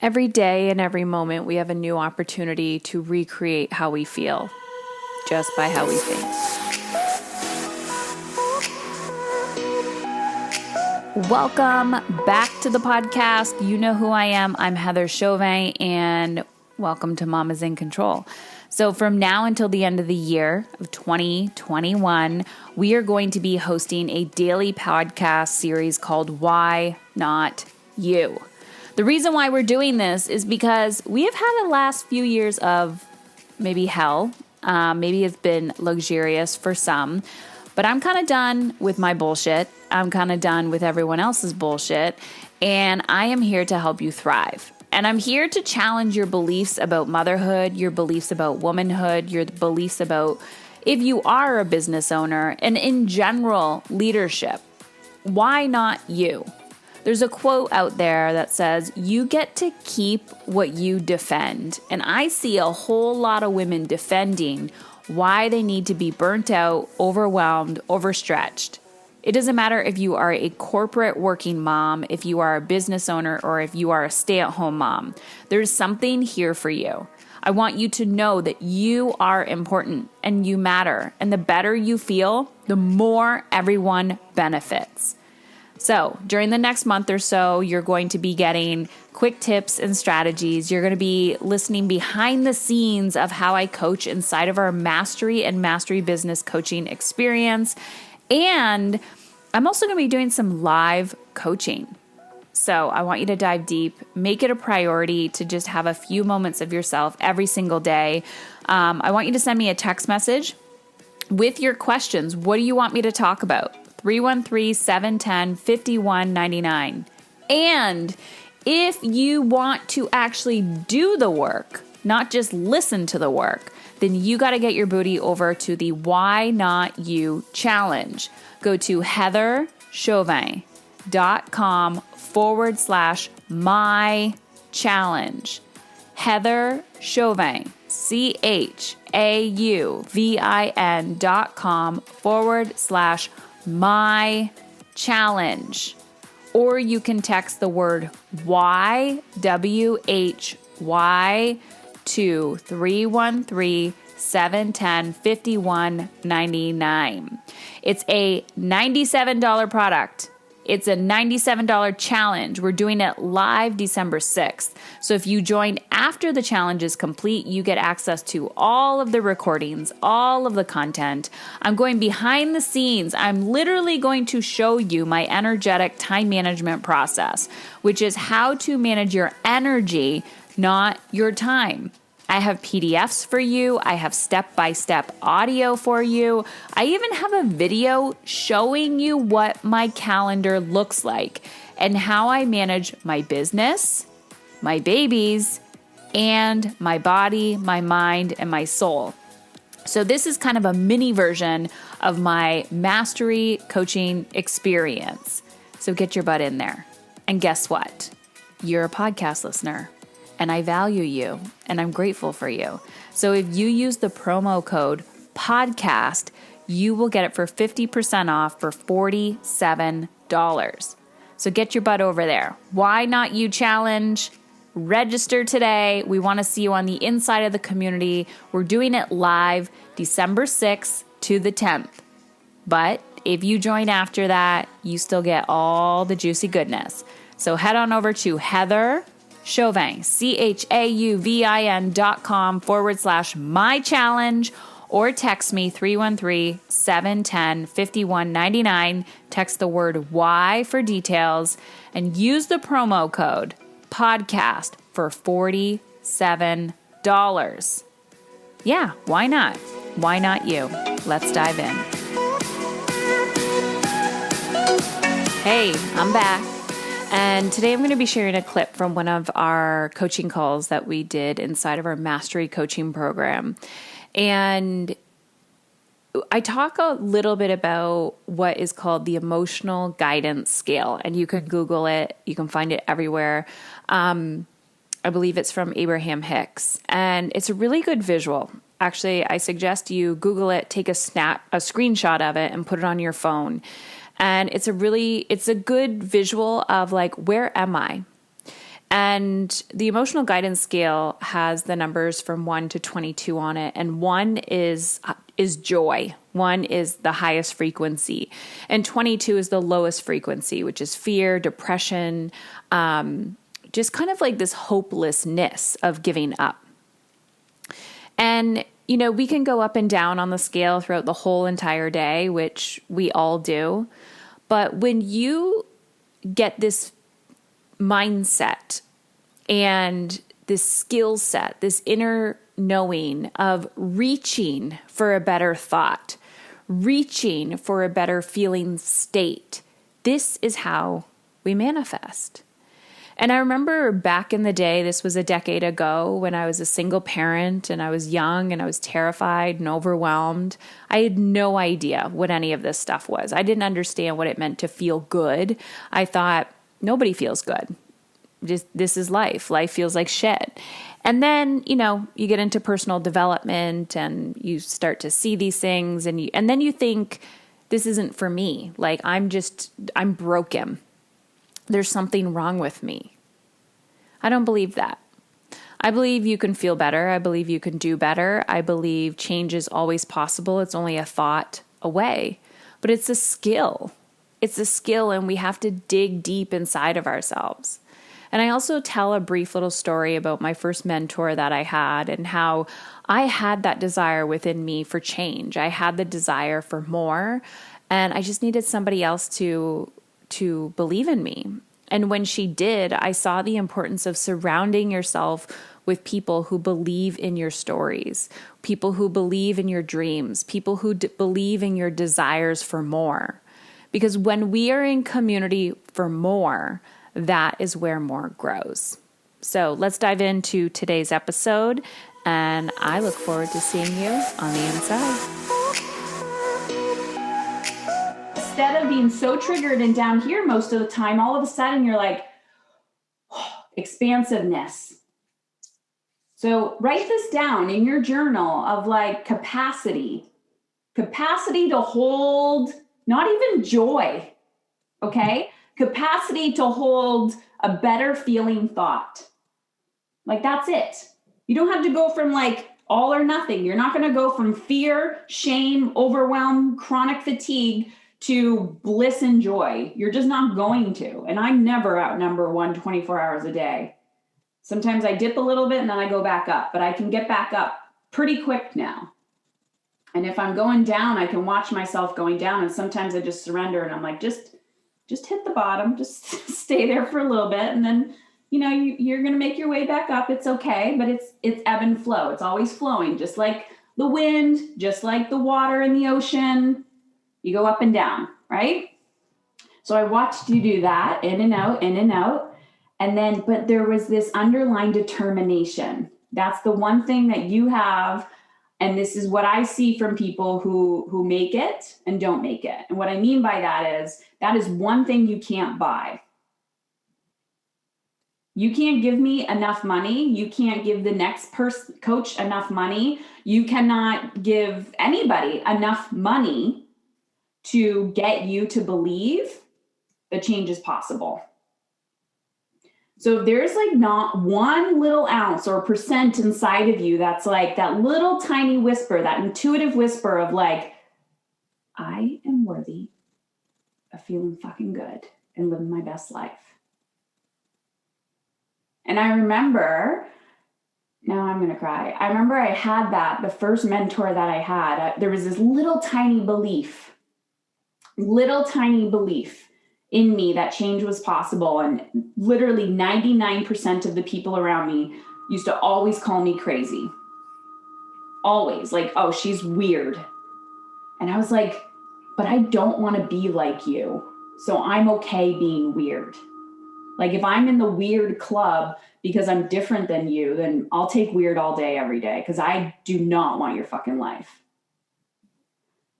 Every day and every moment, we have a new opportunity to recreate how we feel, just by how we think. Welcome back to the podcast. You know who I am. I'm Heather Chauvin, and welcome to Mama's in Control. So from now until the end of the year of 2021, we are going to be hosting a daily podcast series called Why Not You? The reason why we're doing this is because we have had the last few years of maybe hell. Maybe it's been luxurious for some, but I'm kind of done with my bullshit. I'm kind of done with everyone else's bullshit, and I am here to help you thrive. And I'm here to challenge your beliefs about motherhood, your beliefs about womanhood, your beliefs about if you are a business owner, and in general, leadership. Why not you? There's a quote out there that says, you get to keep what you defend. And I see a whole lot of women defending why they need to be burnt out, overwhelmed, overstretched. It doesn't matter if you are a corporate working mom, if you are a business owner, or if you are a stay-at-home mom. There's something here for you. I want you to know that you are important and you matter. And the better you feel, the more everyone benefits. So during the next month or so, you're going to be getting quick tips and strategies. You're going to be listening behind the scenes of how I coach inside of our Mastery and Mastery Business coaching experience. And I'm also going to be doing some live coaching. So I want you to dive deep, make it a priority to just have a few moments of yourself every single day. I want you to send me a text message with your questions. What do you want me to talk about? 313-710-5199. And if you want to actually do the work, not just listen to the work, then you got to get your booty over to the Why Not You Challenge. Go to heatherchauvin.com/my challenge. Heather Chauvin, CHAUVIN.com/my challenge. Or you can text the word YWHY to 313-710-5199. It's a $97 product. It's a $97 challenge. We're doing it live December 6th. So if you join after the challenge is complete, you get access to all of the recordings, all of the content. I'm going behind the scenes. I'm literally going to show you my energetic time management process, which is how to manage your energy, not your time. I have PDFs for you. I have step-by-step audio for you. I even have a video showing you what my calendar looks like and how I manage my business, my babies, and my body, my mind, and my soul. So this is kind of a mini version of my mastery coaching experience. So get your butt in there. And guess what? You're a podcast listener. And I value you, and I'm grateful for you. So if you use the promo code PODCAST, you will get it for 50% off for $47. So get your butt over there. Why Not You Challenge? Register today. We want to see you on the inside of the community. We're doing it live December 6th to the 10th. But if you join after that, you still get all the juicy goodness. So head on over to Heather Chauvin, CHAUVIN.com/my challenge, or text me 313-710-5199. Text the word Y for details and use the promo code podcast for $47. Yeah, why not? Why not you? Let's dive in. Hey, I'm back. And today I'm going to be sharing a clip from one of our coaching calls that we did inside of our Mastery coaching program. And I talk a little bit about what is called the emotional guidance scale. And you can Google it. You can find it everywhere. I believe it's from Abraham Hicks. And it's a really good visual. Actually, I suggest you Google it, take a screenshot of it, and put it on your phone. And it's a good visual of like, where am I? And the emotional guidance scale has the numbers from 1 to 22 on it. And 1 is joy. 1 is the highest frequency. And 22 is the lowest frequency, which is fear, depression, just kind of like this hopelessness of giving up. And, we can go up and down on the scale throughout the whole entire day, which we all do. But when you get this mindset and this skill set, this inner knowing of reaching for a better thought, reaching for a better feeling state, this is how we manifest. And I remember back in the day, this was a decade ago, when I was a single parent and I was young and I was terrified and overwhelmed. I had no idea what any of this stuff was. I didn't understand what it meant to feel good. I thought, nobody feels good. This is life. Life feels like shit. And then, you get into personal development and you start to see these things and then you think, this isn't for me. Like, I'm broken. There's something wrong with me. I don't believe that. I believe you can feel better. I believe you can do better. I believe change is always possible. It's only a thought away. But it's a skill. It's a skill, and we have to dig deep inside of ourselves. And I also tell a brief little story about my first mentor that I had and how I had that desire within me for change. I had the desire for more, and I just needed somebody else to believe in me. And when she did, I saw the importance of surrounding yourself with people who believe in your stories, people who believe in your dreams, people who believe in your desires for more. Because when we are in community for more, that is where more grows. So let's dive into today's episode, and I look forward to seeing you on the inside. Instead of being so triggered and down here most of the time, all of a sudden you're like, expansiveness. So write this down in your journal of like capacity to hold, not even joy, okay? Capacity to hold a better feeling thought. Like, that's it. You don't have to go from like all or nothing. You're not going to go from fear, shame, overwhelm, chronic fatigue to bliss and joy. You're just not going to. And I never outnumber 24 hours a day. Sometimes I dip a little bit and then I go back up, but I can get back up pretty quick now. And if I'm going down, I can watch myself going down. And sometimes I just surrender and I'm like, just hit the bottom, just stay there for a little bit. And then, you're going to make your way back up. It's okay. But it's ebb and flow. It's always flowing, just like the wind, just like the water in the ocean. You go up and down, right? So I watched you do that, in and out, in and out. And then, but there was this underlying determination. That's the one thing that you have. And this is what I see from people who make it and don't make it. And what I mean by that is one thing you can't buy. You can't give me enough money. You can't give the next coach enough money. You cannot give anybody enough money to get you to believe that change is possible. So if there's like not one little ounce or percent inside of you that's like that little tiny whisper, that intuitive whisper of like, I am worthy of feeling fucking good and living my best life. And I remember, now I'm going to cry. I remember I had that, the first mentor that I had, there was this little tiny belief in me that change was possible. And literally 99% of the people around me used to always call me crazy. Always, like, oh, she's weird. And I was like, but I don't want to be like you. So I'm okay being weird. Like, if I'm in the weird club because I'm different than you, then I'll take weird all day, every day, because I do not want your fucking life.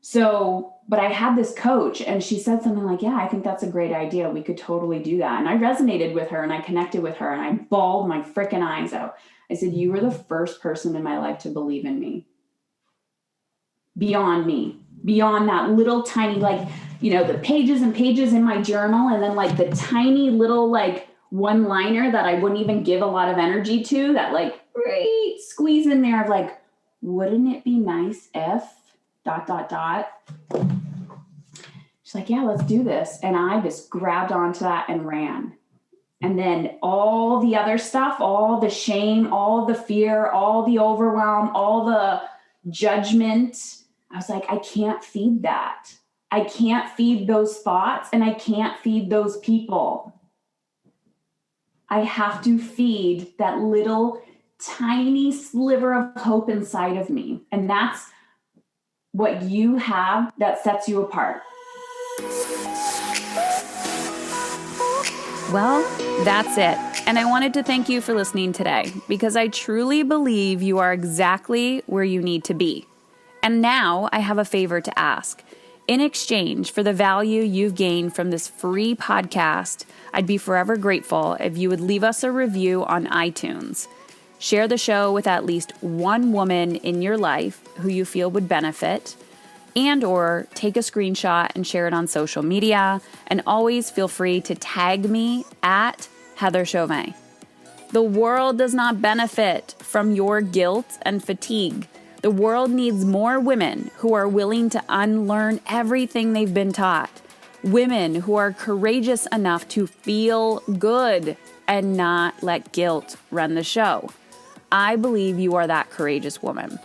So, but I had this coach and she said something like, yeah, I think that's a great idea. We could totally do that. And I resonated with her and I connected with her and I bawled my freaking eyes out. I said, you were the first person in my life to believe in me. Beyond me, beyond that little tiny, like, the pages and pages in my journal. And then like the tiny little, like one-liner that I wouldn't even give a lot of energy to, that like great squeeze in there of like, wouldn't it be nice if ... She's like, yeah, let's do this. And I just grabbed onto that and ran. And then all the other stuff, all the shame, all the fear, all the overwhelm, all the judgment, I was like, I can't feed that. I can't feed those thoughts, and I can't feed those people. I have to feed that little tiny sliver of hope inside of me. And that's what you have that sets you apart. Well, that's it. And I wanted to thank you for listening today, because I truly believe you are exactly where you need to be. And now I have a favor to ask. In exchange for the value you've gained from this free podcast, I'd be forever grateful if you would leave us a review on iTunes. Share the show with at least one woman in your life who you feel would benefit, and or take a screenshot and share it on social media. And always feel free to tag me at Heather Chauvin. The world does not benefit from your guilt and fatigue. The world needs more women who are willing to unlearn everything they've been taught. Women who are courageous enough to feel good and not let guilt run the show. I believe you are that courageous woman.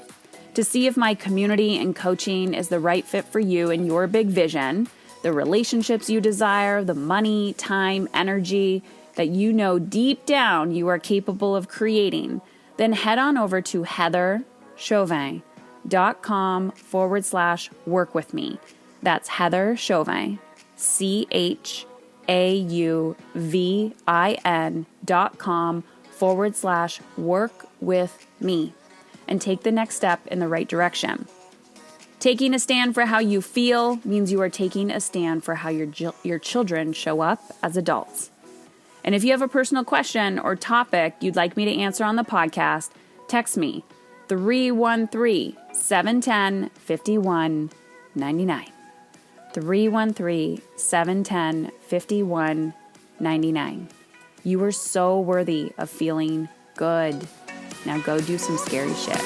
To see if my community and coaching is the right fit for you and your big vision, the relationships you desire, the money, time, energy that you know deep down you are capable of creating, then head on over to heatherchauvin.com/work with me. That's Heather Chauvin, CHAUVIN.com/work with me, and take the next step in the right direction. Taking a stand for how you feel means you are taking a stand for how your children show up as adults. And if you have a personal question or topic you'd like me to answer on the podcast, text me 313-710-5199. 313-710-5199. You are so worthy of feeling good. Now go do some scary shit.